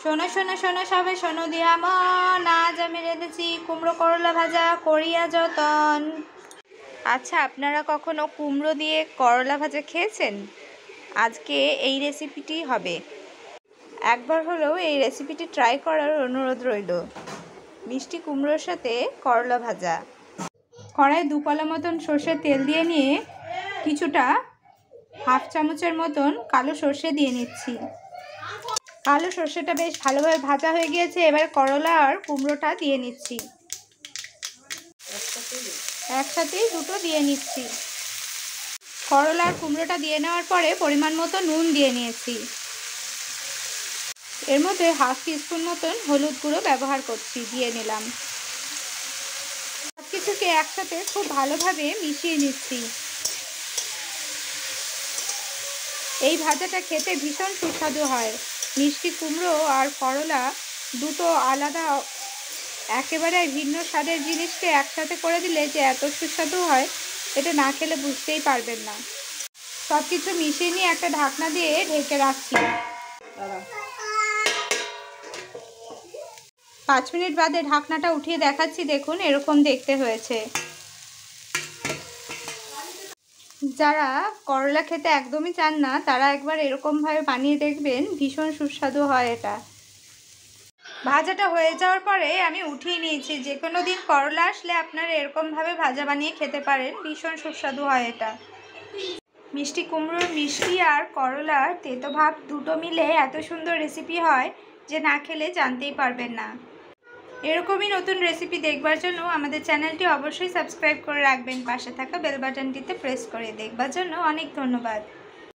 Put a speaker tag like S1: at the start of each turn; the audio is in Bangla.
S1: শোনো শোনো শোনো সবে শোনো দিয়া মন, আজ আমি রেঁধেছি কুমড়ো করলা ভাজা করিয়া যতন। আচ্ছা, আপনারা কখনো কুমড়ো দিয়ে করলা ভাজা খেয়েছেন? আজকে এই রেসিপিটি হবে। একবার হলেও এই রেসিপিটি ট্রাই করার অনুরোধ রইল। মিষ্টি কুমড়োর সাথে করলা ভাজা। কড়াই 2 কলা মতন সর্ষের তেল দিয়ে নিয়ে কিছুটা হাফ চামচের মতন কালো সর্ষে দিয়ে নিচ্ছি। কালো সর্ষেটা বেশ ভালোভাবে ভাজা হয়ে গিয়েছে। এবার করলা আর কুমড়োটা দিয়ে নিচ্ছি, একসাথেই দুটো দিয়ে নিচ্ছি। করলা আর কুমড়োটা দিয়ে নেওয়ার পরে পরিমাণ মতো নুন দিয়ে নিয়েছি। এর মধ্যে হাফ টিস্পুন মতন হলুদ গুঁড়ো ব্যবহার করছি, দিয়ে নিলাম। সব কিছুকে একসাথে খুব ভালোভাবে মিশিয়ে নিচ্ছি। এই ভাজাটা খেতে ভীষণ সুস্বাদু হয়। মিষ্টি কুমড়ো আর করলা দুটো আলাদা একেবারে ভিন্ন স্বাদের জিনিসকে একসাথে করে দিলে যে এত সুস্বাদু হয়, এটা না খেলে বুঝতেই পারবেন না। সব কিছু মিশিয়ে নিয়ে একটা ঢাকনা দিয়ে ঢেকে রাখছি। 5 মিনিট বাদে ঢাকনাটা উঠিয়ে দেখাচ্ছি, দেখুন এরকম দেখতে হয়েছে। যারা করলা খেতে একদমই চান না, তারা একবার এরকমভাবে বানিয়ে দেখবেন, ভীষণ সুস্বাদু হয় এটা। ভাজাটা হয়ে যাওয়ার পরে আমি উঠিয়ে নিয়েছি। যে কোনো দিন করলা আসলে আপনারা এরকমভাবে ভাজা বানিয়ে খেতে পারেন, ভীষণ সুস্বাদু হয় এটা। মিষ্টি কুমড়োর মিষ্টি আর করলার তেতো ভাব দুটো মিলে এত সুন্দর রেসিপি হয় যে না খেলে জানতেই পারবেন না। এরকমই নতুন রেসিপি দেখবার জন্য আমাদের চ্যানেলটি অবশ্যই সাবস্ক্রাইব করে রাখবেন। পাশে থাকা বেল বাটনটিতে প্রেস করে দেখবার জন্য অনেক ধন্যবাদ।